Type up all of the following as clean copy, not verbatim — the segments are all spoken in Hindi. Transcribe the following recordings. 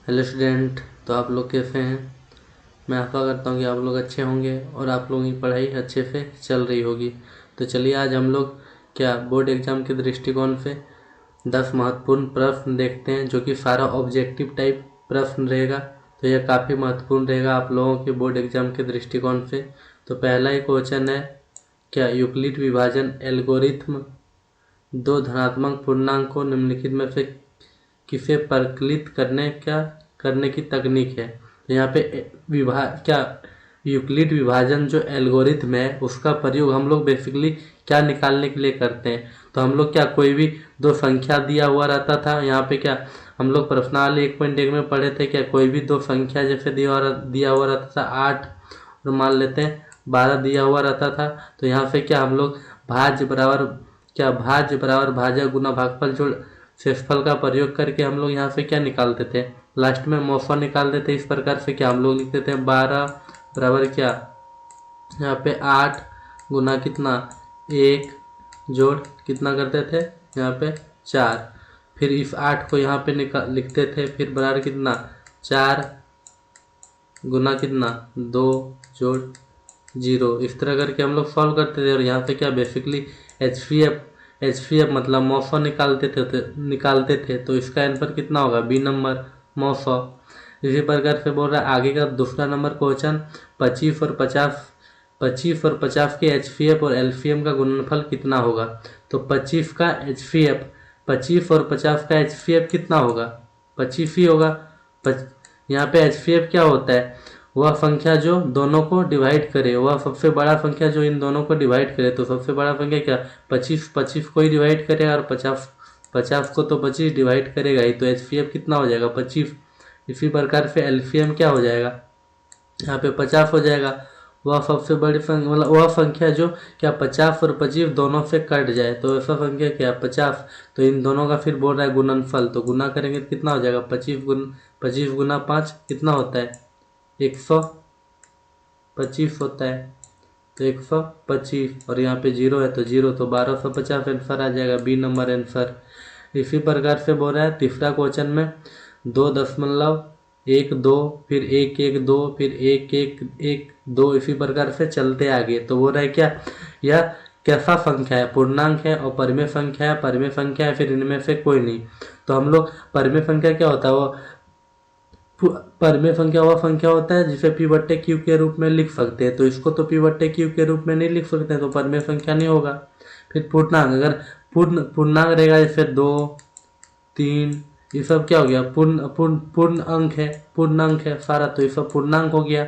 हेलो स्टूडेंट, तो आप लोग कैसे हैं। मैं आशा करता हूँ कि आप लोग अच्छे होंगे और आप लोगों की पढ़ाई अच्छे से चल रही होगी। तो चलिए आज हम लोग क्या बोर्ड एग्ज़ाम के दृष्टिकोण से 10 महत्वपूर्ण प्रश्न देखते हैं, जो कि सारा ऑब्जेक्टिव टाइप प्रश्न रहेगा। तो यह काफ़ी महत्वपूर्ण रहेगा आप लोगों के बोर्ड एग्ज़ाम के दृष्टिकोण से। तो पहला ही क्वेश्चन है, क्या यूक्लिड विभाजन एल्गोरिथ्म दो धनात्मक पूर्णांक को निम्नलिखित में से किसे परिकलित करने की तकनीक है। तो यहाँ पे क्या यूक्लिड विभाजन जो एल्गोरिथम है उसका प्रयोग हम लोग बेसिकली क्या निकालने के लिए करते हैं। तो हम लोग क्या कोई भी दो संख्या दिया हुआ रहता था, यहाँ पे क्या हम लोग प्रश्नावली 1.1 में पढ़े थे, क्या कोई भी दो संख्या जैसे दिया हुआ रहता था 8 और मान लेते हैं 12 दिया हुआ रहता था। तो यहाँ से क्या हम लोग भाज्य बराबर भाज्य गुना भागफल जोड़ शेषफल का प्रयोग करके हम लोग यहाँ से क्या निकालते थे, लास्ट में मौसा निकालते थे। इस प्रकार से क्या हम लोग लिखते थे 12 बराबर क्या यहाँ पे 8 गुना कितना 1 जोड़ कितना करते थे यहाँ पे 4। फिर इस 8 को यहाँ पे लिखते थे, फिर बराबर कितना 4 गुना कितना 2 जोड़ 0। इस तरह करके हम लोग सॉल्व करते थे। और यहाँ से क्या बेसिकली एच मतलब मौसौ निकालते थे। तो इसका आंसर कितना होगा, बी नंबर मौसौ। इसी प्रकार से बोल रहा है आगे का दूसरा नंबर क्वेश्चन, 25 और 50 के एचसीएफ और एलसीएम का गुणनफल कितना होगा। तो 25 और 50 का एचसीएफ कितना होगा, 25 ही होगा। यहाँ पे एचसीएफ क्या होता है, वह संख्या जो दोनों को डिवाइड करे, वह सबसे बड़ा संख्या जो इन दोनों को डिवाइड करे। तो सबसे बड़ा संख्या क्या 25 को ही डिवाइड करेगा, और 50 को तो 25 डिवाइड करेगा ही। तो एचसीएफ कितना हो जाएगा 25। इसी प्रकार से एलसीएम क्या हो जाएगा, यहाँ पे 50 हो जाएगा। वह सबसे बड़ी संख्या मतलब वह संख्या जो क्या 50 और 25 दोनों से कट जाए, तो ऐसा संख्या क्या 50। तो इन दोनों का फिर बोल रहा है गुणनफल, तो गुना करेंगे तो कितना हो जाएगा 25 गुना 5 कितना होता है 125 होता है। तो 125 और यहाँ पे 0 है तो 0, तो 1250 आंसर आ जाएगा, बी नंबर आंसर। इसी प्रकार से बोल रहा है तीसरा क्वेश्चन में 2.12 फिर 1.12 फिर 1.112 इसी प्रकार से चलते आगे। तो बोल रहा है क्या यह कैसा संख्या है, पूर्णांक है और परिमेय संख्या है, फिर इनमें से कोई नहीं। तो हम लोग परिमेय संख्या क्या होता है, वो परिमेय संख्या वह संख्या होता है जिसे पी बट्टे क्यू के रूप में लिख सकते हैं। तो इसको तो पी बट्टे क्यू के रूप में नहीं लिख सकते, तो परिमेय संख्या नहीं होगा। फिर पूर्णांक, अगर पूर्णांक रहेगा जैसे 2 3 ये सब क्या हो गया पूर्ण अंक है सारा, तो ये सब पूर्णांक हो गया।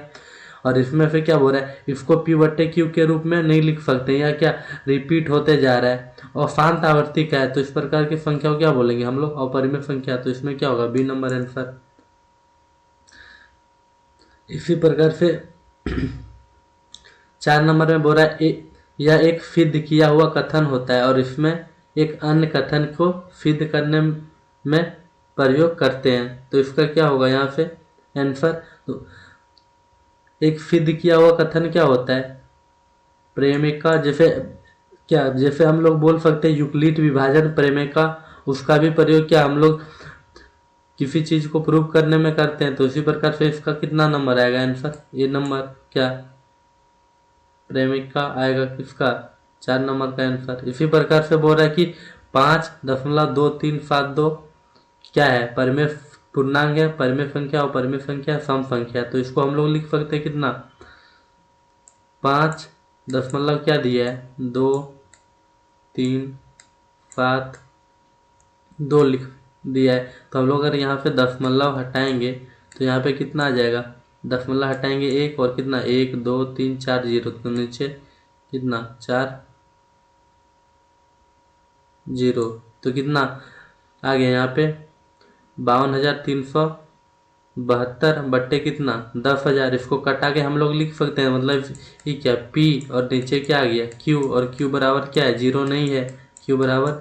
और इसमें से क्या बोल रहा है, इसको पी बट्टे क्यू के रूप में नहीं लिख सकते, या क्या रिपीट होते जा रहा है और शांत आवर्ती का है। तो इस प्रकार की संख्या को क्या बोलेंगे हम लोग, अपरिमेय संख्या। तो इसमें क्या होगा, बी नंबर आंसर। इसी प्रकार से 4 नंबर में बोल रहा है यह एक सिद्ध किया हुआ कथन होता है और इसमें एक अन्य कथन को सिद्ध करने में प्रयोग करते हैं। तो इसका क्या होगा यहाँ से आंसर। तो एक सिद्ध किया हुआ कथन क्या होता है, प्रेमिका जैसे हम लोग बोल सकते हैं यूक्लिड विभाजन प्रेमिका, उसका भी प्रयोग क्या हम लोग किसी चीज को प्रूव करने में करते हैं। तो इसी प्रकार से इसका कितना नंबर आएगा आंसर, ये नंबर क्या प्रेमिका आएगा किसका 4 नंबर का आंसर। इसी प्रकार से बोल रहा है कि 5.2372 क्या है परिमेय पूर्णांक है, परिमेय संख्या और परिमेय संख्या सम संख्या। तो इसको हम लोग लिख सकते हैं कितना 5 क्या दिया है 2 3 7 2 लिख दिया है। तो हम लोग अगर यहाँ पे दशमलव हटाएंगे तो यहाँ पे कितना आ जाएगा, दशमलव हटाएंगे 1 और कितना 1 2 3 4 0, तो नीचे कितना 4 0, तो कितना आ गया यहाँ पे 52,372 बट्टे कितना 10,000। इसको कटा के हम लोग लिख सकते हैं, मतलब ये क्या P और नीचे क्या आ गया Q, और Q बराबर क्या है 0 नहीं है, Q बराबर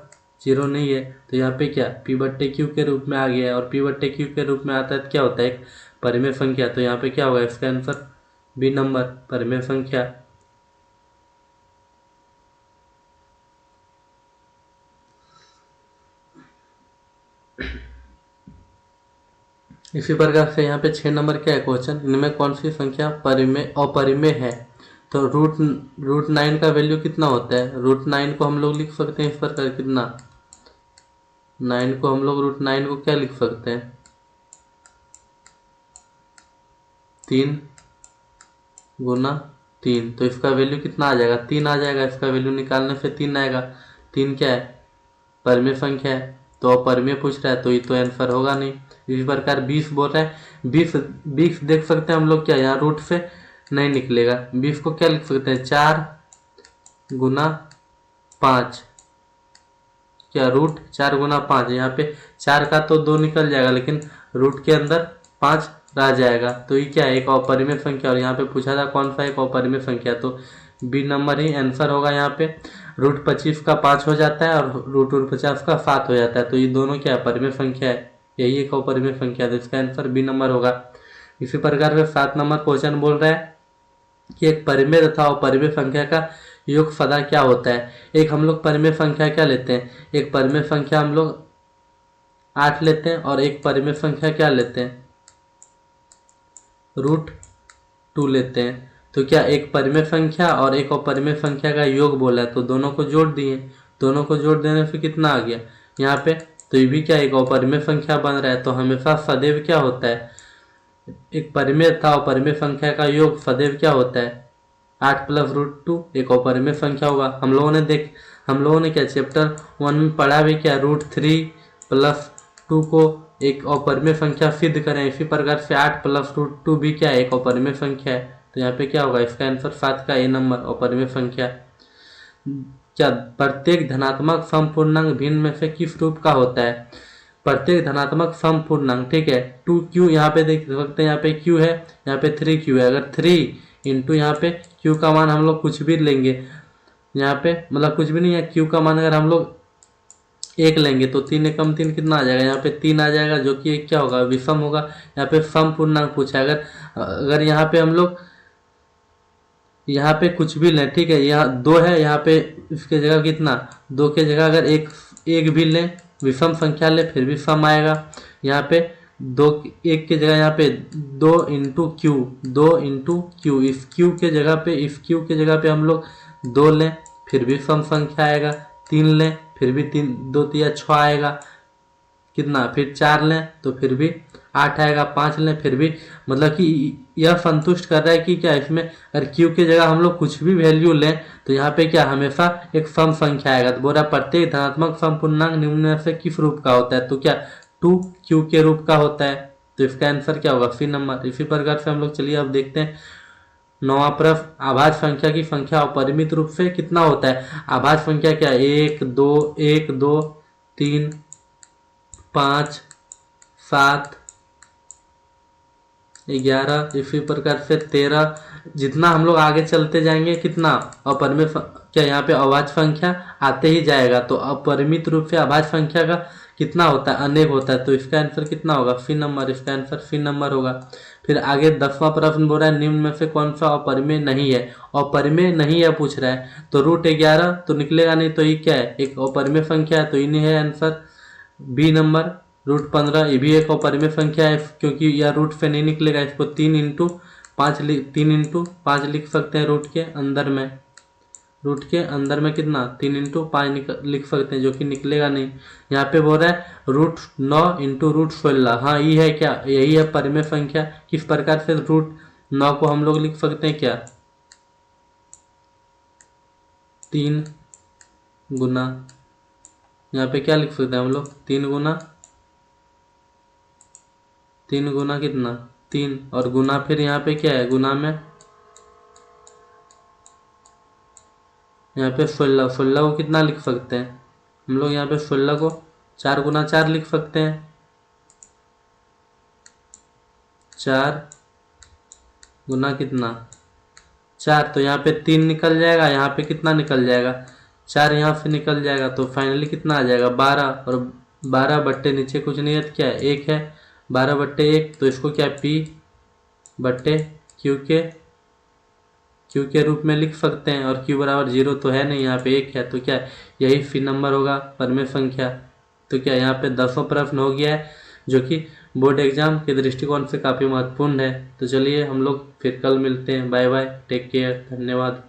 0 नहीं है। तो यहाँ पे क्या P बट्टे Q के रूप में आ गया है, और P बट्टे Q के रूप में आता है तो क्या होता है एक परिमेय संख्या। तो यहाँ पे क्या होगा इसका आंसर, बी नंबर परिमेय संख्या। इसी प्रकार से यहाँ पे 6 नंबर क्या है क्वेश्चन, इनमें कौन सी संख्या अपरिमेय है। तो रूट 9 का वैल्यू कितना होता है। रूट 9 को हम लोग लिख सकते हैं इस प्रकार, कितना 9 को हम लोग रूट 9 को क्या लिख सकते हैं, 3 गुना 3। तो इसका वैल्यू कितना आ जाएगा, 3 आ जाएगा। इसका वैल्यू निकालने से 3 आएगा। 3 क्या है, परिमेय संख्या है। तो अपरिमेय पूछ रहा है तो ये तो आंसर होगा नहीं। इसी प्रकार 20 बोल रहा है, 20 देख सकते हैं हम लोग क्या, यहाँ रूट से नहीं निकलेगा। 20 को क्या लिख सकते हैं, 4 गुना 5, क्या रूट 4 गुना 5। यहाँ पे 4 का तो 2 निकल जाएगा, लेकिन रूट के अंदर 5 रह जाएगा। तो ये क्या है, एक अपरिमेय संख्या। और यहाँ पे पूछा था कौन सा एक अपरिमेय संख्या, तो बी नंबर ही आंसर होगा। यहाँ पे रूट 25 का 5 हो जाता है और रूट 50 का 7 हो जाता है। तो ये दोनों क्या है, परिमेय संख्या है, यही एक अपरिमेय संख्या है। तो इसका आंसर बी नंबर होगा। इसी प्रकार से 7 नंबर क्वेश्चन बोल रहा है कि एक परिमेय तथा अपरिमेय संख्या का योगफल क्या होता है। एक हम लोग परिमेय संख्या क्या लेते हैं, एक परिमेय संख्या हम लोग 8 लेते हैं और एक परिमेय संख्या क्या लेते हैं, रूट 2 लेते हैं। तो क्या एक परिमेय संख्या और एक अपरिमेय संख्या का योग बोला है, तो दोनों को जोड़ दिए। दोनों को जोड़ देने से कितना आ गया यहाँ पे, तो ये भी क्या एक अपरिमेय संख्या बन रहा है। तो हमेशा सदैव क्या होता है, एक परिमेय था अपरिमेय संख्या का योग सदैव क्या होता है, 8 प्लस रूट 2 एक अपरिमेय संख्या होगा। हम लोगों ने क्या चैप्टर 1 में पढ़ा भी क्या, रूट 3 प्लस 2 को एक अपरिमेय संख्या सिद्ध करें। इसी प्रकार से 8 प्लस रूट 2 भी क्या है, एक अपरिमेय संख्या है। तो यहाँ पे क्या होगा, इसका आंसर 7 का ए नंबर अपरिमेय संख्या। क्या प्रत्येक धनात्मक समपूर्णांक भिन्न में से किस रूप का होता है। प्रत्येक धनात्मक समपूर्णांक, ठीक है, 2q यहाँ पे देख सकते हैं, यहाँ पे q है, यहाँ पे 3q है। अगर 3 इंटू यहाँ पे q का मान हम लोग कुछ भी लेंगे, यहाँ पे मतलब कुछ भी नहीं है, q का मान अगर हम लोग 1 लेंगे तो 3 एकम 3 कितना आ जाएगा, यहाँ पे 3 आ जाएगा, जो कि क्या होगा, विषम होगा। यहाँ पे समपूर्णांक पूछा है। अगर यहाँ पे हम लोग यहाँ पे कुछ भी लें, ठीक है, यहाँ 2 है, यहाँ पे इसके जगह कितना, 2 के जगह अगर एक भी लें, विषम संख्या ले, फिर भी सम आएगा। यहाँ पे 2 1 के जगह यहाँ पे 2 इंटू क्यू, 2 इंटू क्यू, इस क्यू के जगह पे हम लोग 2 लें, फिर भी सम संख्या आएगा। 3 लें, फिर भी 3 2 3 6 आएगा, कितना, फिर 4 लें तो फिर भी 8 आएगा, 5 लें फिर भी, मतलब कि यह संतुष्ट कर रहा है कि क्या इसमें अगर क्यू की जगह हम लोग कुछ भी वैल्यू लें तो यहाँ पे क्या हमेशा एक सम संख्या आएगा। तो बोल रहा प्रत्येक धनात्मक समपूर्णांक निम्न में से किस रूप का होता है, तो क्या 2q के रूप का होता है। तो इसका आंसर क्या होगा, सी नंबर। इसी प्रकार से हम लोग चलिए अब देखते हैं 9वां प्रश्न, अभाज्य संख्या की संख्या अपरिमित रूप से कितना होता है। अभाज्य संख्या क्या, 1 2 1 2 3 5 7 11, इसी प्रकार से 13। जितना हम लोग आगे चलते जाएंगे कितना अपरिमित क्या यहाँ पे अभाज्य संख्या आते ही जाएगा। तो अपरिमित रूप से अभाज्य संख्या का कितना होता है, अनेक होता है। तो इसका आंसर कितना होगा, सी नंबर। इसका आंसर सी नंबर होगा। फिर आगे 10वां प्रश्न बोल रहा है निम्न में से कौन सा अपरिमेय नहीं है। अपरिमेय नहीं है पूछ रहा है, तो रूट 11 तो निकलेगा नहीं, तो ये क्या है, एक अपरिमेय संख्या है, तो ये नहीं है आंसर बी नंबर। रूट 15 ये भी एक अपरिमेय संख्या है, क्योंकि यह रूट से नहीं निकलेगा। इसको 3 इंटू 5 लिख सकते हैं रूट के अंदर में। रूट के अंदर में कितना, 3 इंटू 5 लिख सकते हैं, जो कि निकलेगा नहीं। यहाँ पे बोल रहा है रूट 9 इंटू रूट 16। हाँ ये है क्या, यही है परिमेय संख्या। किस प्रकार से रूट 9 को हम लोग लिख सकते हैं, क्या 3 गुना, यहाँ पे क्या लिख सकते हैं हम लोग, 3 गुना कितना 3, और गुना फिर यहाँ पे क्या है, गुना में यहाँ पे 16 को कितना लिख सकते हैं हम लोग, यहाँ पे 16 को 4 गुना 4 लिख सकते हैं। 4 गुना कितना 4, तो यहाँ पे 3 निकल जाएगा, यहाँ पे कितना निकल जाएगा, 4 यहाँ से निकल जाएगा। तो फाइनली कितना आ जाएगा 12, और 12 बट्टे नीचे कुछ नहीं है, क्या है 1 है, 12 बट्टे 1, तो इसको क्या P बट्टे Q के रूप में लिख सकते हैं। और Q बराबर 0 तो है नहीं, यहाँ पे 1 है, तो क्या यही सी नंबर होगा परिमेय संख्या। तो क्या यहाँ पे 10वां प्रश्न हो गया है। जो कि बोर्ड एग्ज़ाम के दृष्टिकोण से काफ़ी महत्वपूर्ण है। तो चलिए हम लोग फिर कल मिलते हैं। बाय बाय, टेक केयर, धन्यवाद।